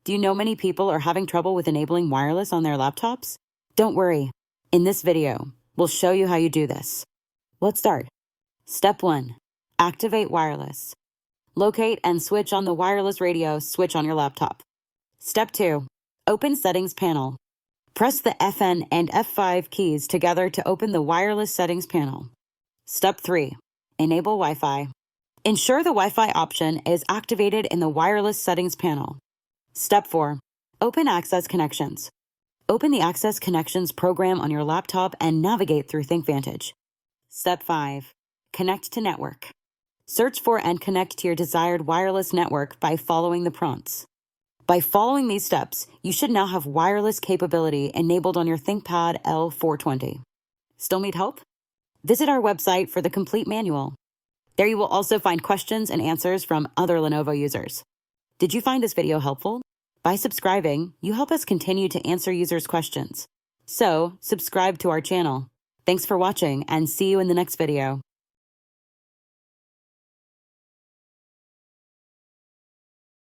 Do you know many people are having trouble with enabling wireless on their laptops? Don't worry. In this video, we'll show you how you do this. Let's start. Step 1. Activate wireless. Locate and switch on the wireless radio switch on your laptop. Step 2. Open Settings panel. Press the FN and F5 keys together to open the wireless settings panel. Step 3. Enable Wi-Fi. Ensure the Wi-Fi option is activated in the wireless settings panel. Step 4. Open Access Connections. Open the Access Connections program on your laptop and navigate through ThinkVantage. Step 5. Connect to network. Search for and connect to your desired wireless network by following the prompts. By following these steps, you should now have wireless capability enabled on your ThinkPad L420. Still need help? Visit our website for the complete manual. There you will also find questions and answers from other Lenovo users. Did you find this video helpful? By subscribing, you help us continue to answer users' questions. So, subscribe to our channel. Thanks for watching and see you in the next video.